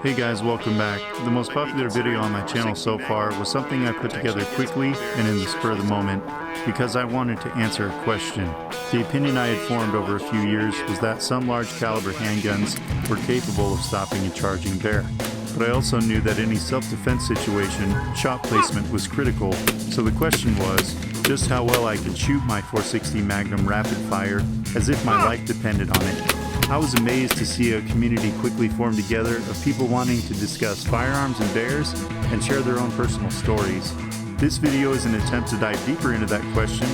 Hey guys, welcome back. The most popular video on my channel so far was something I put together quickly and in the spur of the moment because I wanted to answer a question. The opinion I had formed over a few years was that some large caliber handguns were capable of stopping a charging bear. But I also knew that in any self-defense situation, shot placement was critical. So the question was just how well I could shoot my .460 Magnum rapid fire as if my life depended on it. I was amazed to see a community quickly form together of people wanting to discuss firearms and bears and share their own personal stories. This video is an attempt to dive deeper into that question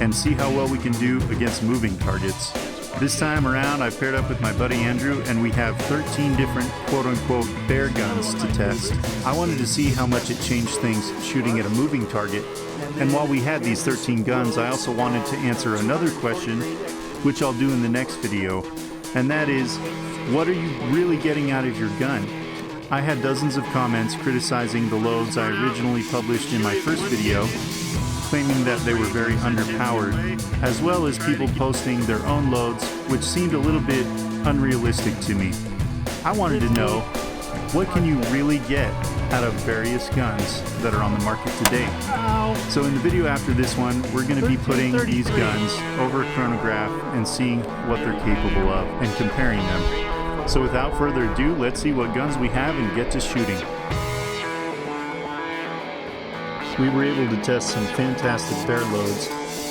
and see how well we can do against moving targets. This time around, I paired up with my buddy Andrew and we have 13 different quote-unquote bear guns to test. I wanted to see how much it changed things shooting at a moving target. And while we had these 13 guns, I also wanted to answer another question, which I'll do in the next video. And that is, what are you really getting out of your gun? I had dozens of comments criticizing the loads I originally published in my first video, claiming that they were very underpowered, as well as people posting their own loads, which seemed a little bit unrealistic to me. I wanted to know, what can you really get out of various guns that are on the market today? So in the video after this one, we're going to be putting these guns over a chronograph and seeing what they're capable of and comparing them. So without further ado, let's see what guns we have and get to shooting. We were able to test some fantastic bear loads.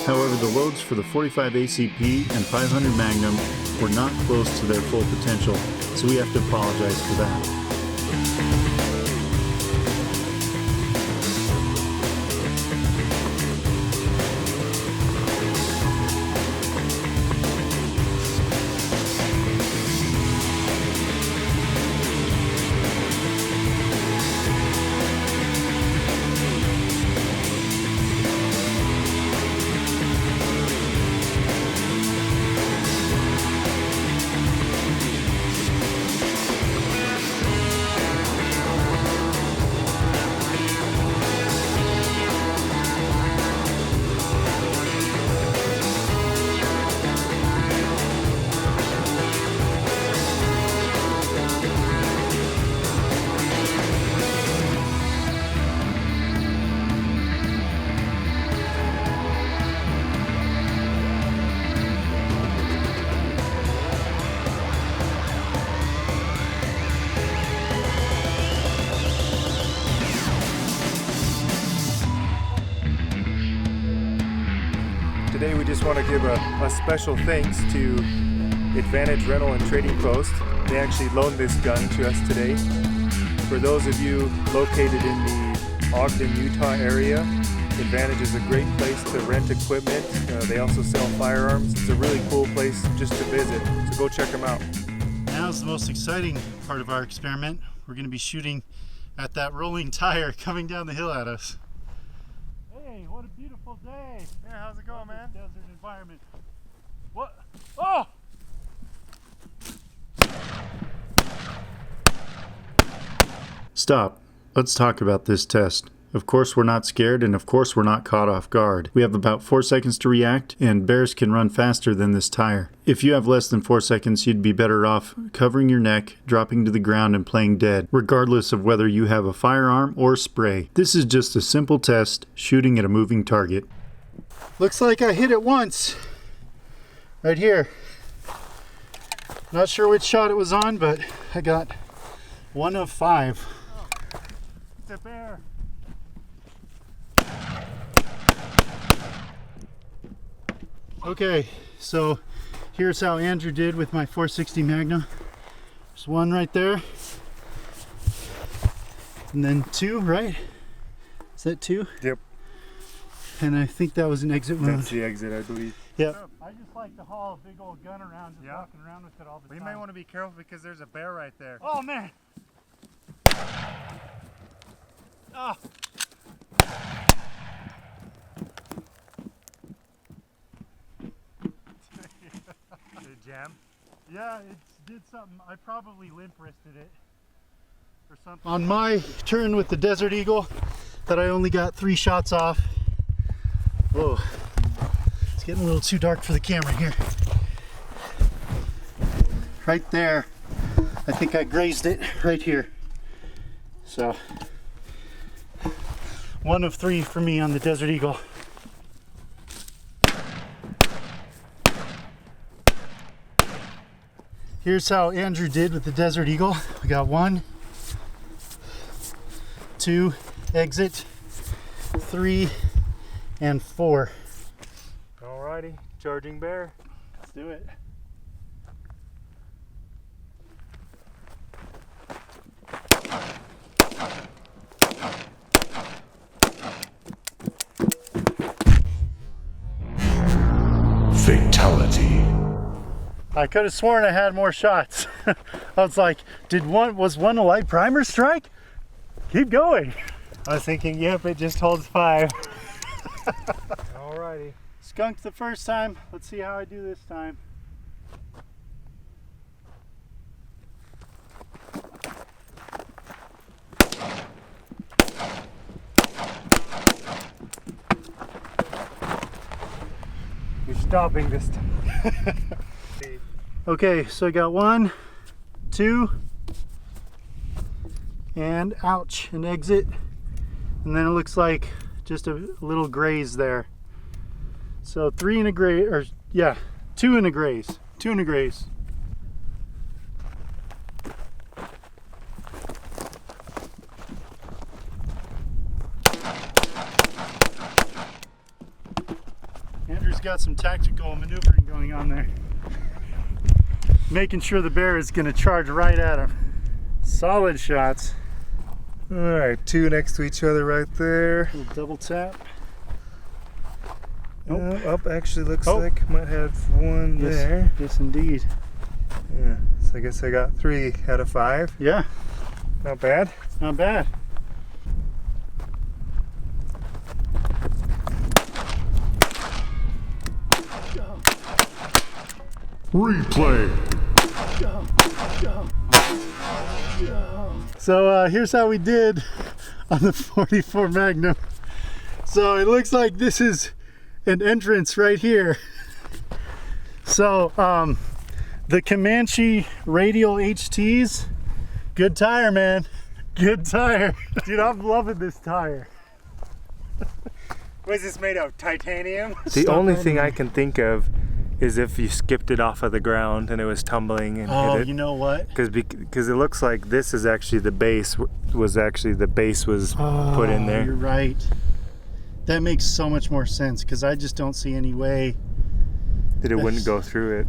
However, the loads for the 45 ACP and 500 Magnum were not close to their full potential, so we have to apologize for that. Today we just want to give a special thanks to Advantage Rental and Trading Post. They actually loaned this gun to us today. For those of you located in the Ogden, Utah area, Advantage is a great place to rent equipment. They also sell firearms. It's a really cool place just to visit, so go check them out. Now's the most exciting part of our experiment. We're going to be shooting at that rolling tire coming down the hill at us. Hey, what a beautiful day. Yeah, how's it going, man? Desert environment. What? Oh! Stop. Let's talk about this test. Of course we're not scared, and of course we're not caught off guard. We have about 4 seconds to react, and bears can run faster than this tire. If you have less than 4 seconds, you'd be better off covering your neck, dropping to the ground, and playing dead, regardless of whether you have a firearm or spray. This is just a simple test, shooting at a moving target. Looks like I hit it once. Right here. Not sure which shot it was on, but I got 1 of 5. Oh, it's a bear. Okay, so here's how Andrew did with my .460 Magnum. There's 1 right there. And then 2, right? Is that 2? Yep. And I think that was an exit wound. That's the exit, I believe. Yep. I just like to haul a big old gun around, just walking around with it all the time. We might want to be careful because there's a bear right there. Oh man! Ah! Did it jam? Yeah, it did something. I probably limp wristed it or something. On my turn with the Desert Eagle, that I only got 3 shots off. Whoa, it's getting a little too dark for the camera here. Right there, I think I grazed it right here. So 1 of 3 for me on the Desert Eagle. Here's how Andrew did with the Desert Eagle. We got 1, 2, exit, 3, and 4. Alrighty, charging bear. Let's do it. Fatality. I could have sworn I had more shots. I was like, was one a light primer strike? Keep going. I was thinking, yep, it just holds 5. Alrighty. Skunked the first time. Let's see how I do this time. You're stopping this time. Okay, so I got 1, 2, and ouch, an exit. And then it looks like just a little graze there. So 3 and a graze, or yeah, 2 and a graze. 2 and a graze. Andrew's got some tactical maneuvering going on there. Making sure the bear is going to charge right at him. Solid shots. Alright, 2 next to each other right there. Little double tap. Nope. Up actually looks like might have 1 there. Yes, indeed. Yeah, so I guess I got 3 out of 5. Yeah, Not bad. not bad. Replay. So here's how we did on the 44 Magnum. So it looks like this is an entrance right here. So the Comanche radial HTs, good tire, man. Good tire. Dude, I'm loving this tire. What is this made of? Titanium? The only thing I can think of is if you skipped it off of the ground and it was tumbling and hit it. You know what? Because it looks like this is actually the base was put in there. You're right. That makes so much more sense because I just don't see any way That it wouldn't go through it.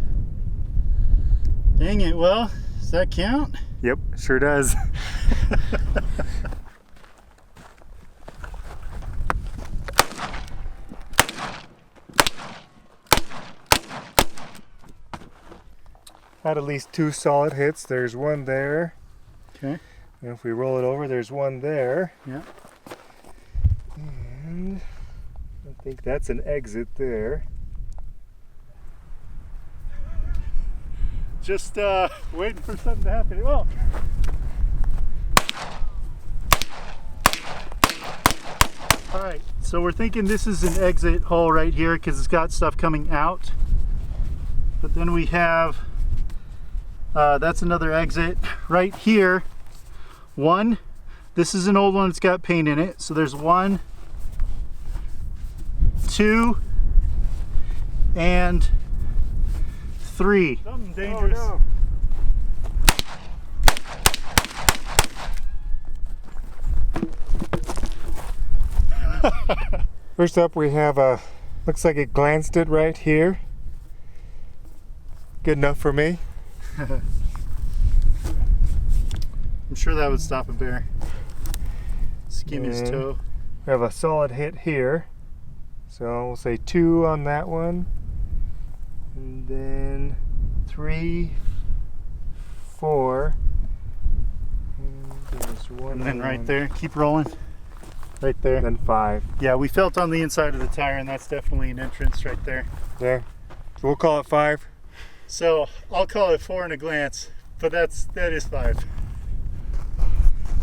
Dang it. Well, does that count? Yep, sure does. Had at least 2 solid hits. There's 1 there. Okay. And if we roll it over, there's 1 there. Yeah. And I think that's an exit there. Just waiting for something to happen. Oh. All right, so we're thinking this is an exit hole right here because it's got stuff coming out. But then we have, that's another exit right here. 1, this is an old one, it's got paint in it. So there's 1, 2, and 3. Something dangerous. Oh, no. First up we have looks like it glanced it right here. Good enough for me. I'm sure that would stop a bear. Skim his toe. We have a solid hit here. So we'll say 2 on that one. And then 3, 4. And there's 1. And then right there, keep rolling. Right there. And then 5. Yeah, we felt on the inside of the tire, and that's definitely an entrance right there. There. So we'll call it 5. So I'll call it 4 in a glance, but that is 5.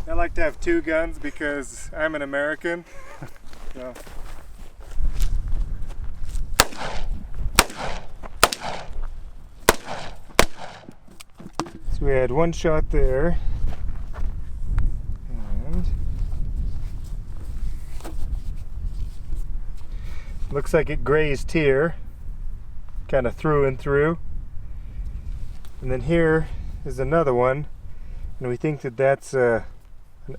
I like to have 2 guns because I'm an American. So. So we had one shot there. And looks like it grazed here, kind of through and through. And then here is another one, and we think that that's an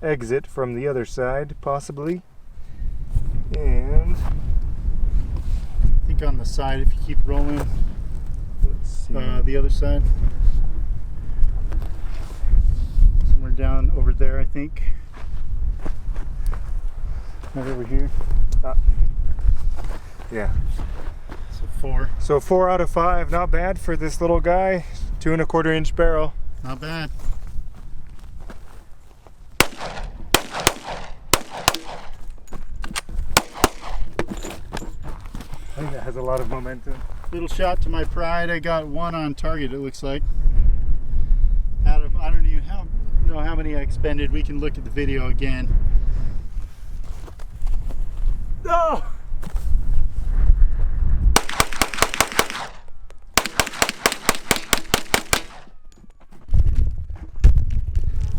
exit from the other side, possibly. And I think on the side, if you keep rolling, let's see. the other side. Somewhere down over there, I think. Right over here. Yeah. So 4. So 4 out of 5, not bad for this little guy. 2 1/4 inch barrel. Not bad. I think that has a lot of momentum. Little shot to my pride. I got 1 on target, it looks like. Out of, I don't even know how many I expended. We can look at the video again. Oh!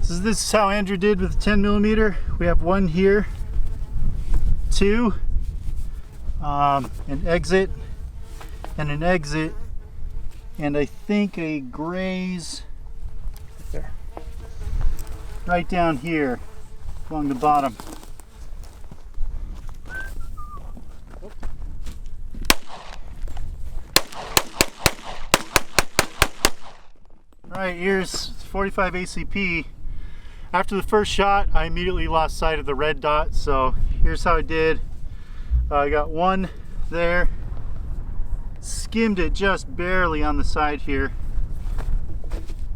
So this is how Andrew did with the 10mm. We have 1 here, 2, an exit, and an exit, and I think a graze There. right down here along the bottom. Alright, here's 45 ACP. After the first shot, I immediately lost sight of the red dot, so here's how I did. I got 1 there, skimmed it just barely on the side here,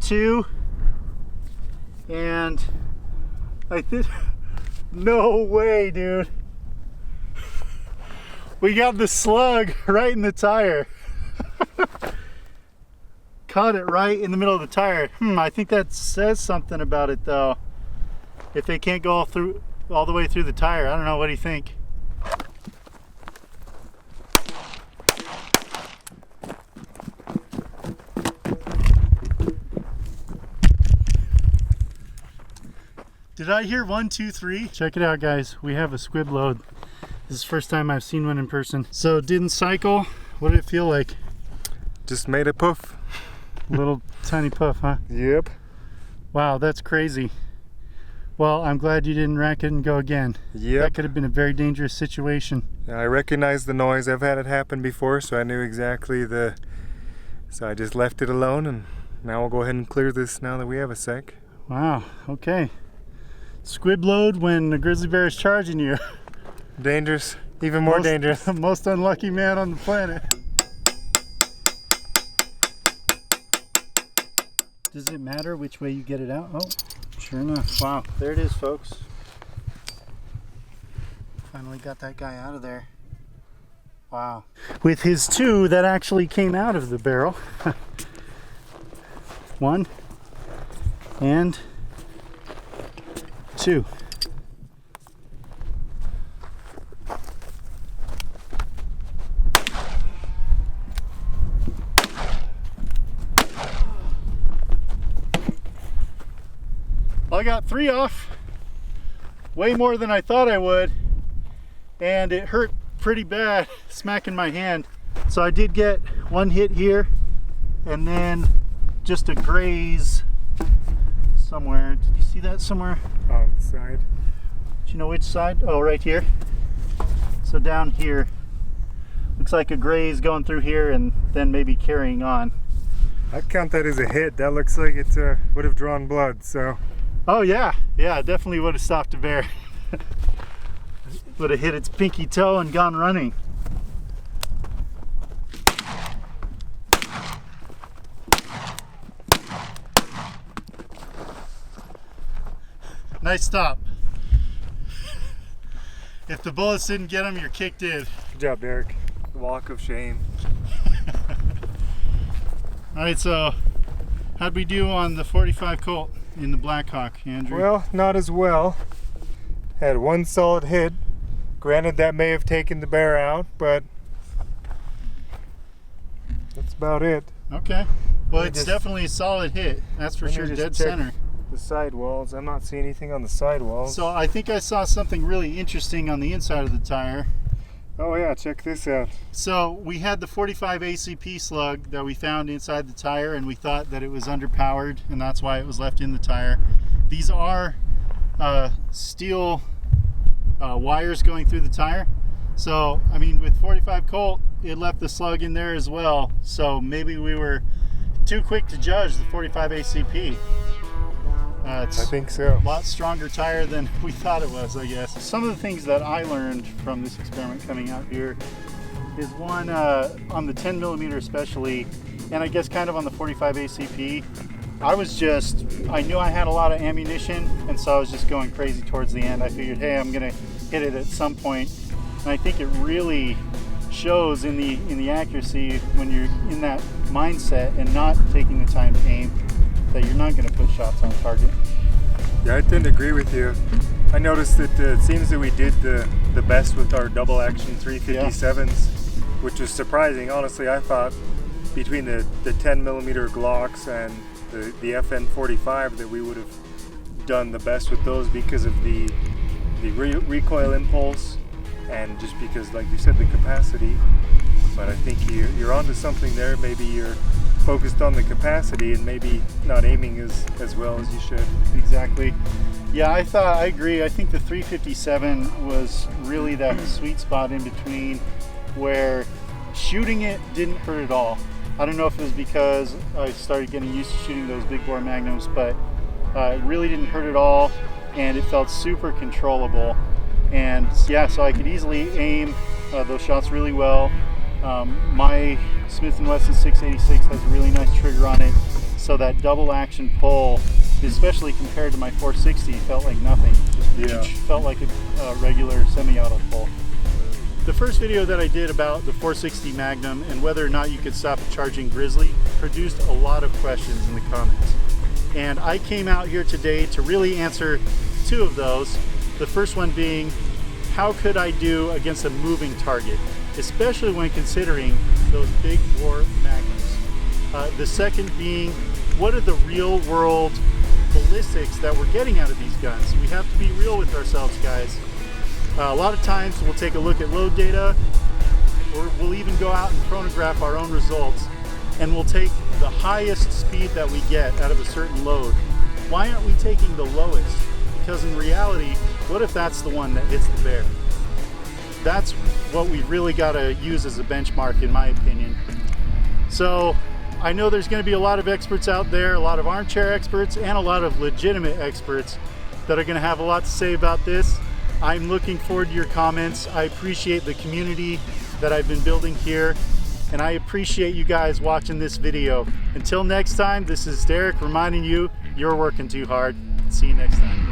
2, and I think, no way, dude. We got the slug right in the tire. Caught it right in the middle of the tire. I think that says something about it though. If they can't go all the way through the tire, I don't know. What do you think? Did I hear 1, 2, 3? Check it out, guys. We have a squib load. This is the first time I've seen one in person. So it didn't cycle. What did it feel like? Just made a poof. Little tiny puff, huh? Yep. Wow, that's crazy. Well, I'm glad you didn't rack it and go again. Yep. That could have been a very dangerous situation. I recognize the noise. I've had it happen before, so I knew exactly so I just left it alone, and now we'll go ahead and clear this now that we have a sec. Wow, okay. Squib load when a grizzly bear is charging you. Dangerous. Even more dangerous. Most unlucky man on the planet. Does it matter which way you get it out? Oh, sure enough. Wow, there it is, folks. Finally got that guy out of there. Wow. With his 2 that actually came out of the barrel. 1 and 2. I got 3 off, way more than I thought I would, and it hurt pretty bad, smacking my hand. So I did get 1 hit here, and then just a graze somewhere. Did you see that somewhere? On the side. Do you know which side? Oh, right here. So down here, looks like a graze going through here and then maybe carrying on. I'd count that as a hit. That looks like it would have drawn blood, so. Oh yeah, yeah, definitely would have stopped a bear. Would have hit its pinky toe and gone running. Nice stop. If the bullets didn't get him, your kick did. Good job, Derek. Walk of shame. All right, so how'd we do on the 45 Colt in the Blackhawk, Andrew? Well, not as well. Had 1 solid hit. Granted, that may have taken the bear out, but that's about it. Okay. Well, it's definitely a solid hit. That's for sure, dead center. The sidewalls. I'm not seeing anything on the sidewalls. So I think I saw something really interesting on the inside of the tire. Oh yeah, check this out. So we had the 45 ACP slug that we found inside the tire, and we thought that it was underpowered, and that's why it was left in the tire. These are steel wires going through the tire. So, I mean, with 45 Colt, it left the slug in there as well. So maybe we were too quick to judge the 45 ACP. I think so. A lot stronger tire than we thought it was, I guess. Some of the things that I learned from this experiment coming out here is one, on the 10 millimeter especially, and I guess kind of on the 45 ACP, I knew I had a lot of ammunition, and so I was just going crazy towards the end. I figured, hey, I'm gonna hit it at some point, and I think it really shows in the accuracy when you're in that mindset and not taking the time to aim, that you're not going to put shots on target. Yeah, I tend to agree with you. I noticed that it seems that we did the best with our double action 357s, which is surprising. Honestly, I thought between the 10 millimeter Glocks and the FN45 that we would have done the best with those because of the recoil impulse and just because, like you said, the capacity. But I think you're onto something there. Maybe you're focused on the capacity and maybe not aiming as well as you should. Exactly. Yeah, I agree. I think the 357 was really that sweet spot in between where shooting it didn't hurt at all. I don't know if it was because I started getting used to shooting those big bore magnums, but it really didn't hurt at all, and it felt super controllable. And yeah, so I could easily aim those shots really well. My Smith & Wesson 686 has a really nice trigger on it, so that double action pull, especially compared to my 460, felt like nothing. Just felt like a regular semi-auto pull. The first video that I did about the 460 Magnum and whether or not you could stop a charging grizzly produced a lot of questions in the comments. And I came out here today to really answer two of those. The first one being, how could I do against a moving target, especially when considering those big bore magnums? The second being, what are the real world ballistics that we're getting out of these guns? We have to be real with ourselves, guys. A lot of times we'll take a look at load data, or we'll even go out and chronograph our own results, and we'll take the highest speed that we get out of a certain load. Why aren't we taking the lowest? Because in reality, what if that's the one that hits the bear? That's what we really got to use as a benchmark, in my opinion. So I know there's going to be a lot of experts out there, a lot of armchair experts and a lot of legitimate experts that are going to have a lot to say about this. I'm looking forward to your comments. I appreciate the community that I've been building here, and I appreciate you guys watching this video. Until next time, this is Derek reminding you, you're working too hard. See you next time.